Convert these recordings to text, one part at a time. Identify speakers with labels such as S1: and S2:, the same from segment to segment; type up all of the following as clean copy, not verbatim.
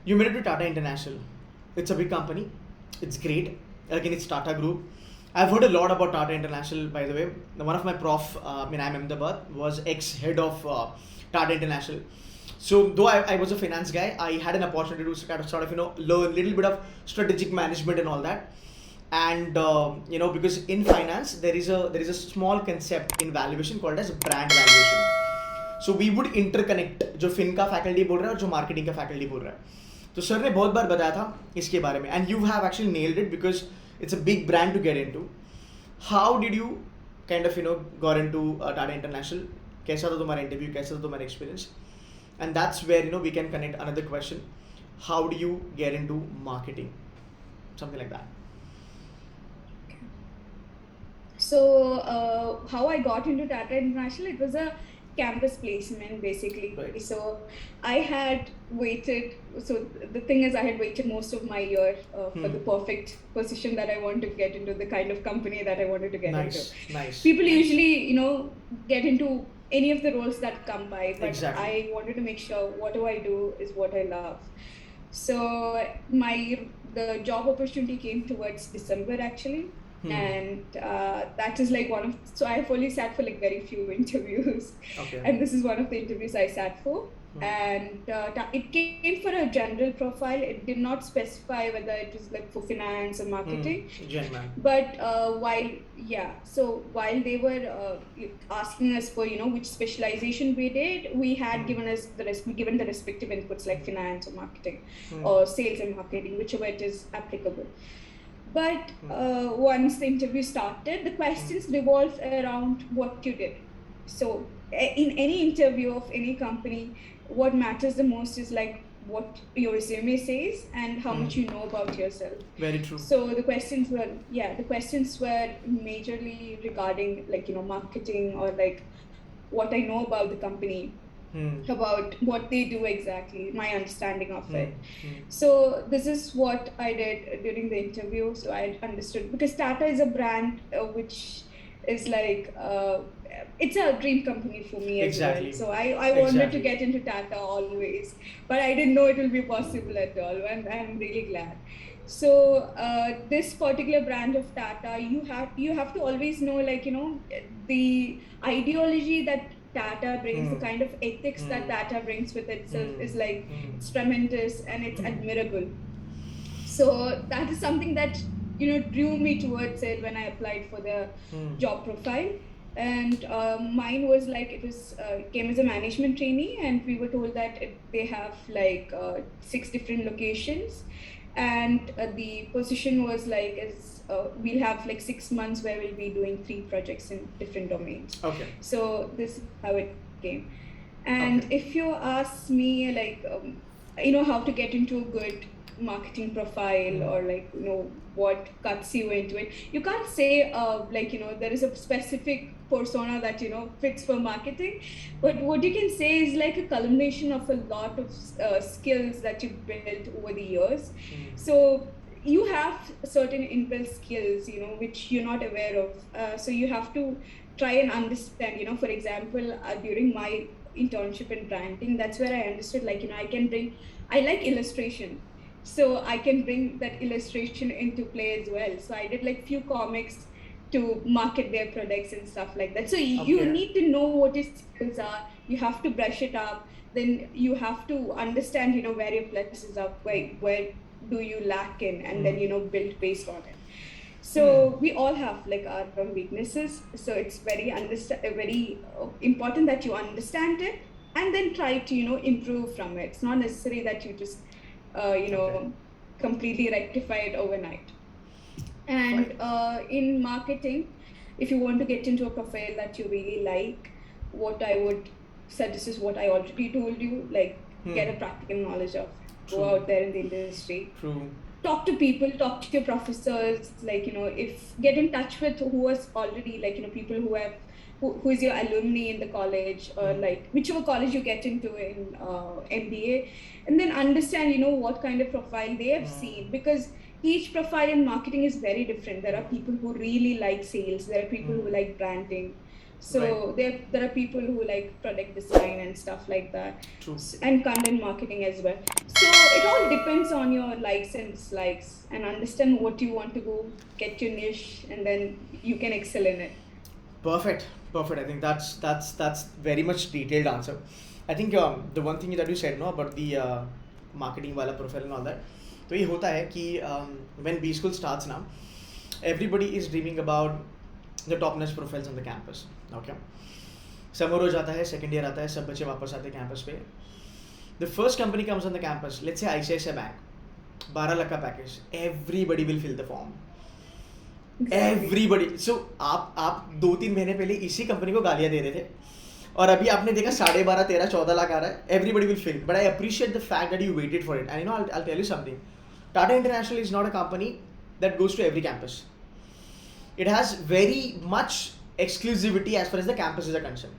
S1: You made it to Tata International. It's a big company. It's great. Again, it's Tata Group. I've heard a lot about Tata International, by the way. One of my prof, in Ahmedabad, was ex-head of Tata International. So though I was a finance guy, I had an opportunity to kind of sort of learn a little bit of strategic management and all that. And because in finance there is a small concept in valuation called as brand valuation. So we would interconnect जो fin का faculty बोल रहा है और जो marketing का faculty बोल रहा है. तो सर ने बहुत बार बताया था इसके बारे में, and you have actually nailed it because it's a big brand to get into. How did you kind of got into Tata International? कैसा था तुम्हारा इंटरव्यू, कैसा था तुम्हारा experience? And that's where we can connect another question. How do you get into marketing, something like that.
S2: So how I got into Tata International, it was a campus placement basically.
S1: Right.
S2: So I had waited, so the thing is I had waited most of my year for the perfect position that I want to get into, the kind of company that I wanted to get into.
S1: Nice.
S2: People usually get into any of the roles that come by, but
S1: Exactly.
S2: I wanted to make sure whatever I do is what I love. So the job opportunity came towards December actually. And that is like so I've only sat for like very few interviews.
S1: Okay.
S2: And this is one of the interviews I sat for. And it came for a general profile. It did not specify whether it was like for finance or marketing.
S1: General.
S2: But while they were asking us for which specialization we did, we had given the respective inputs like finance or marketing or sales and marketing, whichever it is applicable. But once the interview started, the questions revolved around what you did. So in any interview of any company, what matters the most is like what your resume says and how much you know about yourself.
S1: Very true.
S2: So the questions were majorly regarding like marketing or like what I know about the company. About what they do exactly, my understanding of it. So this is what I did during the interview. So I understood, because Tata is a brand which is like it's a dream company for me as
S1: Exactly.
S2: well. So I wanted to get into Tata always, but I didn't know it will be possible at all, and I'm really glad. So this particular brand of Tata, you have to always know like the ideology that Tata brings, the kind of ethics that Tata brings with itself is like it's tremendous and it's admirable. So that is something that drew me towards it when I applied for the job profile. And mine was like came as a management trainee, and we were told that they have like 6 different locations, and the position was like we'll have like 6 months where we'll be doing 3 projects in different domains.
S1: Okay.
S2: So this is how it came. And if you ask me like how to get into a good marketing profile or like what cuts you into it, you can't say like there is a specific persona that fits for marketing, but what you can say is like a culmination of a lot of skills that you built over the years. So you have certain inbuilt skills which you're not aware of, so you have to try and understand. For example, during my internship in branding, that's where I understood like I like illustration, so I can bring that illustration into play as well. So I did like few comics to market their products and stuff like that. So you need to know what your skills are, you have to brush it up, then you have to understand where your pluses are, where do you lack in, and then build based on it. So we all have like our own weaknesses, so it's very important that you understand it and then try to improve from it. It's not necessary that you just completely rectify it overnight. And in marketing, if you want to get into a profile that you really like, what I would suggest is what I already told you, like get a practical knowledge of it. Go out there in the industry.
S1: True.
S2: Talk to people, talk to your professors, like if get in touch with who was already like people who is your alumni in the college, or like whichever college you get into in MBA, and then understand what kind of profile they have seen, because each profile in marketing is very different. There are people who really like sales, there are people who like branding,
S1: Right.
S2: So there are people who like product design and stuff like that,
S1: True.
S2: and content marketing as well. So it all depends on your likes and dislikes, and understand what you want to go, get your niche, and then you can excel in it.
S1: Perfect, perfect. I think that's very much detailed answer. I think the one thing that you said no about the marketing वाला profile and all that. तो ये होता है कि when B school starts now, everybody is dreaming about the top notch profiles on the campus. Okay. Summer हो जाता है, second year आता है, सब बच्चे वापस आते हैं campus पे. The first company comes on the campus. Let's say Ayesha Bank, 12 lakh का package. Everybody will fill the form.
S2: Exactly.
S1: Everybody so आप 2-3 महीने पहले इसी कंपनी को गालियां दे रहे थे और अभी आपने देखा 12.5, 13, 14 लाख आ रहा है everybody will fill but I appreciate the fact that you waited for it and you know I tell you something Tata International is not a company that goes to every campus it has very much exclusivity as far as the campuses are concerned.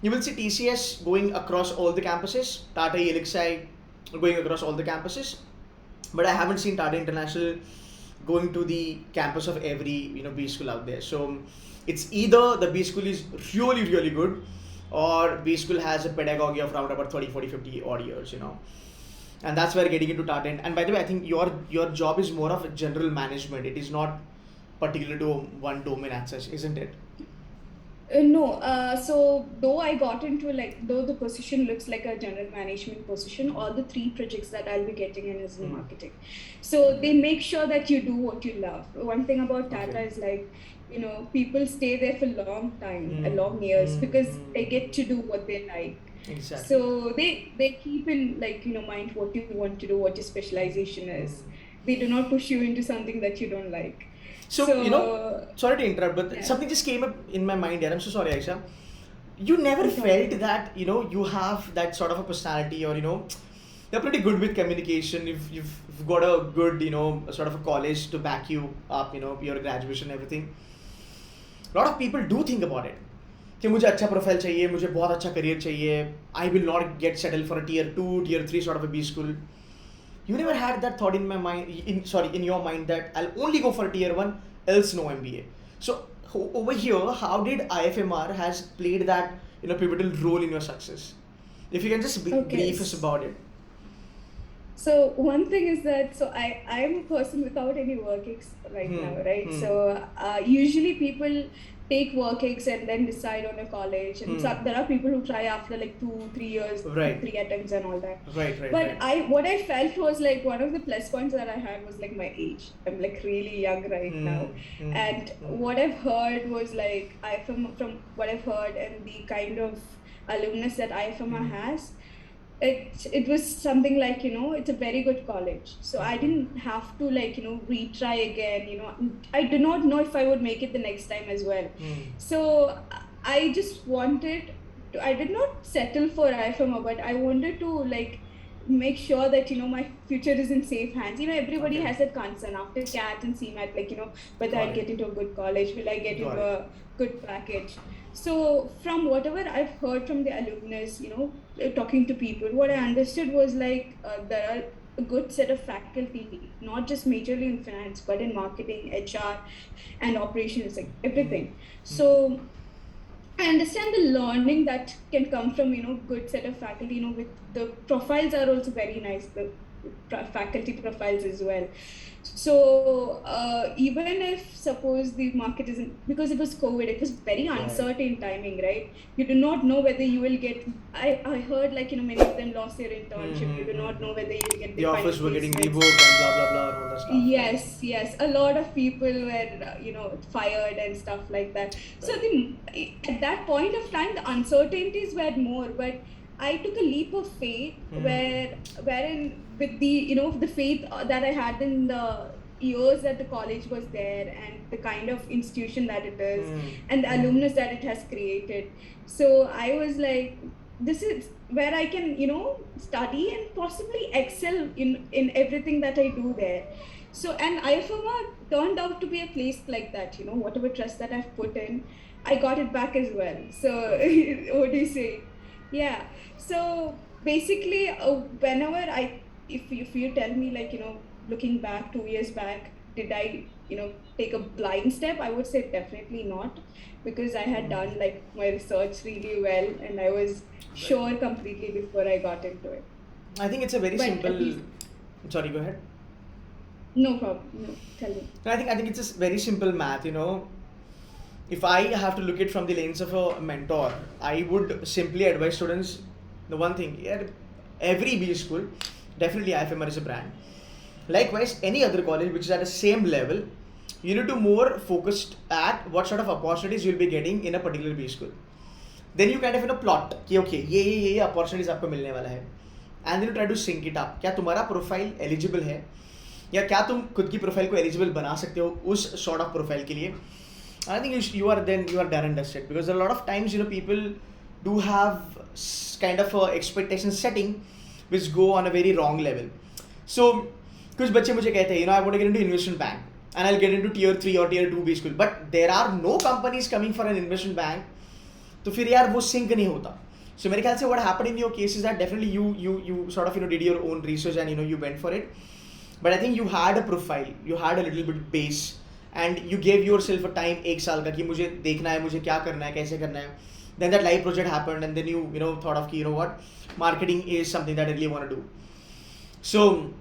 S1: You will see TCS going across all the campuses, Tata Elixir going across all the campuses, but I haven't seen Tata International going to the campus of every B school out there. So it's either the B school is really really good, or B school has a pedagogy of around about 30, 40, 50 odd years, and that's where getting into Tata. And by the way, I think your job is more of a general management. It is not particular to one domain as such, isn't it?
S2: No, so though I got into though the position looks like a general management position, all the 3 projects that I'll be getting in is in marketing. So they make sure that you do what you love. One thing about Tata
S1: Okay.
S2: is people stay there for long time, long years, because they get to do what they like.
S1: Exactly.
S2: So they keep in mind what you want to do, what your specialization is. They do not push you into something that you don't like.
S1: So, sorry to interrupt, but
S2: Yeah.
S1: something just came up in my mind here. I'm so sorry, Aisha. You never
S2: It's okay.
S1: felt that, you have that sort of a personality, or, you're pretty good with communication. You've got a good, sort of a college to back you up, your graduation, everything. A lot of people do think about it. कि मुझे अच्छा profile चाहिए, मुझे बहुत अच्छा career चाहिए. I will not get settled for a tier 2, tier 3 sort of a B school. You never had that thought in my mind, in your mind, that I'll only go for tier 1, else no MBA. So over here, how did IFMR has played that pivotal role in your success? If you can just
S2: Okay.
S1: brief us about it.
S2: So one thing is that I'm a person without any work ex right now, right? So usually people take work ex and then decide on a college, and there are people who try after 2-3 years,
S1: Right.
S2: 3 attempts and all that.
S1: Right.
S2: But what I felt was one of the plus points that I had was my age. I'm really young right now, and what I've heard was from what I've heard and the kind of alumnus that IFMR has. It was something it's a very good college, so I didn't have to retry again. I do not know if I would make it the next time as well. So I just wanted to, I did not settle for IFMR, but I wanted to make sure that my future is in safe hands. Everybody
S1: Okay.
S2: has that concern after CAT and CMAT, whether
S1: Got
S2: I'll
S1: it.
S2: get into a good college, will I get
S1: Got
S2: into a good package. So from whatever I've heard from the alumnus, talking to people, what I understood was there are a good set of faculty, not just majorly in finance, but in marketing, HR, and operations, everything. So I understand the learning that can come from good set of faculty. With the profiles are also very nice, the faculty profiles as well. So even if suppose the market isn't, because it was COVID, it was very uncertain timing, right? You do not know whether you will get. I heard many of them lost their internship. You do not know whether you will get
S1: The
S2: final
S1: offers were getting
S2: placements.
S1: revoked and blah blah blah and all that stuff.
S2: Yes. A lot of people were, fired and stuff like that. So at that point of time, the uncertainties were more, but I took a leap of faith wherein with the faith that I had in the years that the college was there, and the kind of institution that it is, and the alumnus that it has created. So I was this is where I can study and possibly excel in everything that I do there. So, and IFMR turned out to be a place like that. Whatever trust that I've put in, I got it back as well. So what do you say? Yeah. So basically, whenever if you tell me looking back 2 years back, did I take a blind step, I would say definitely not, because I had done like my research really well and I was sure completely before I got into it.
S1: I think it's a very
S2: But at
S1: simple.
S2: least,
S1: Sorry, go ahead.
S2: no problem. No, tell me.
S1: No, I think it's just very simple math. If I have to look it from the lens of a mentor, I would simply advise students the one thing. Yeah, every B school, definitely IFMR is a brand. Likewise, any other college which is at the same level, you need to more focused at what sort of opportunities you'll be getting in a particular B school. Then you kind of plot कि okay ये opportunities आपको मिलने वाला है, and then you try to sync it up. क्या तुम्हारा profile eligible है, या क्या तुम खुद की प्रोफाइल को एलिजिबल बना सकते हो उस सॉर्ट ऑफ प्रोफाइल के लिए. I think you are done and dusted, because a lot of times people do have kind of a expectation setting which go on a very wrong level. So कुछ बच्चे मुझे कहते हैं I want to get into investment bank and I'll get into tier 3 or tier 2 B school, but there are no companies coming for an investment bank. तो फिर यार वो sync नहीं होता. So मेरे ख्याल से what happened in your case is that definitely you sort of did your own research and you went for it. But I think you had a profile, you had a little bit base, and you gave yourself a time एक साल का कि मुझे देखना है, मुझे क्या करना है, कैसे करना है. Then that live project happened, and then you thought of what, marketing is something that I really want to do. So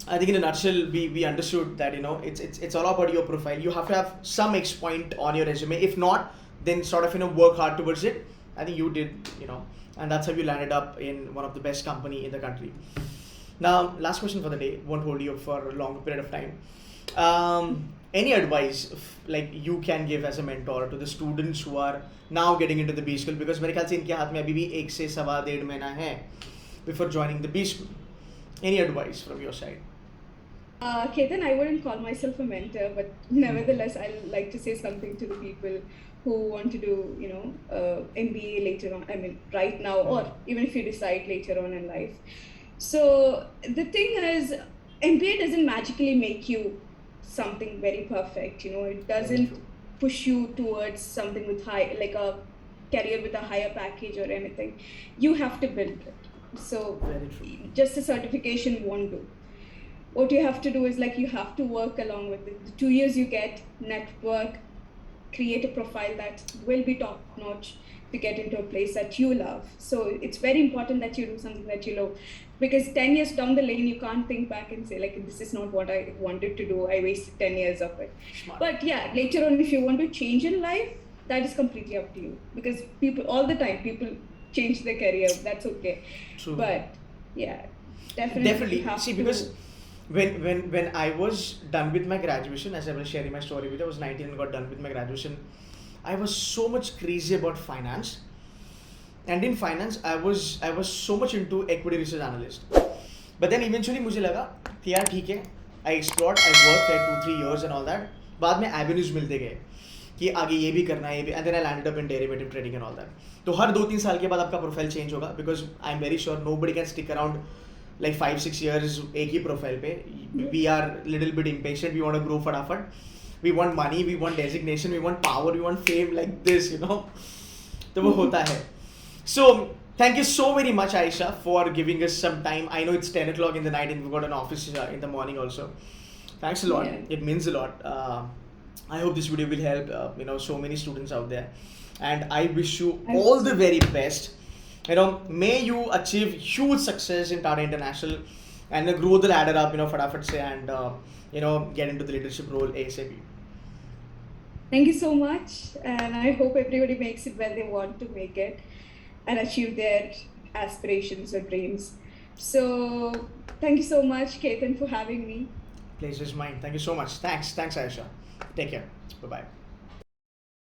S1: I think in a nutshell we understood that it's all about your profile. You have to have some X point on your resume. If not, then sort of work hard towards it. I think you did, and that's how you landed up in one of the best company in the country. Now, last question for the day. Won't hold you for a long period of time. Any advice like you can give as a mentor to the students who are now getting into the B school? Because मेरे ख्याल से इनके हाथ में अभी भी 1 से 1.5 महीना है before joining the B school. Any advice from your side?
S2: Ketan, I wouldn't call myself a mentor, but nevertheless, I like to say something to the people who want to do, MBA later on. I mean, right now, or even if you decide later on in life. So the thing is, MBA doesn't magically make you something very perfect. It doesn't push you towards something with like a career with a higher package or anything. You have to build it. So just a certification won't do. What you have to do is you have to work along with it. The 2 years you get, network, create a profile that will be top notch to get into a place that you love. So it's very important that you do something that you love, because 10 years down the lane, you can't think back and say this is not what I wanted to do. I wasted 10 years of it.
S1: Smart.
S2: But yeah, later on, if you want to change in life, that is completely up to you, because all the time, people change their career. That's okay.
S1: True.
S2: But yeah, definitely.
S1: See, because when I was done with my graduation, as I was sharing my story with you, I was 19 and got done with my graduation. I was so much crazy about finance, and in finance I was so much into equity research analyst. But then eventually मुझे लगा कि यार ठीक है, I explored, I worked like 2-3 years and all that. बाद में avenues मिलते गए कि आगे ये भी करना है, and then I landed up in derivative trading and all that. तो हर 2-3 साल के बाद आपका प्रोफाइल चेंज होगा, because I'm very sure nobody can stick around like 5-6 years एक ही प्रोफाइल पे. We are little bit impatient. We want to grow फटाफट. We want money, we want designation, we want power, we want fame, like this, तो वो होता है. So thank you so very much, Ayesha, for giving us some time. I know it's 10 o'clock in the night and we've got an office in the morning also. Thanks a lot.
S2: Yeah.
S1: It means a lot. I hope this video will help so many students out there, and I wish you all the very best. May you achieve huge success in Tata International and grow the ladder up, फटाफट से, and get into the leadership role ASAP.
S2: Thank you so much, and I hope everybody makes it where they want to make it and achieve their aspirations or dreams. So thank you so much, Ketan, for having me.
S1: Pleasure is mine. Thank you so much. Thanks Ayesha. Take care. Bye-bye.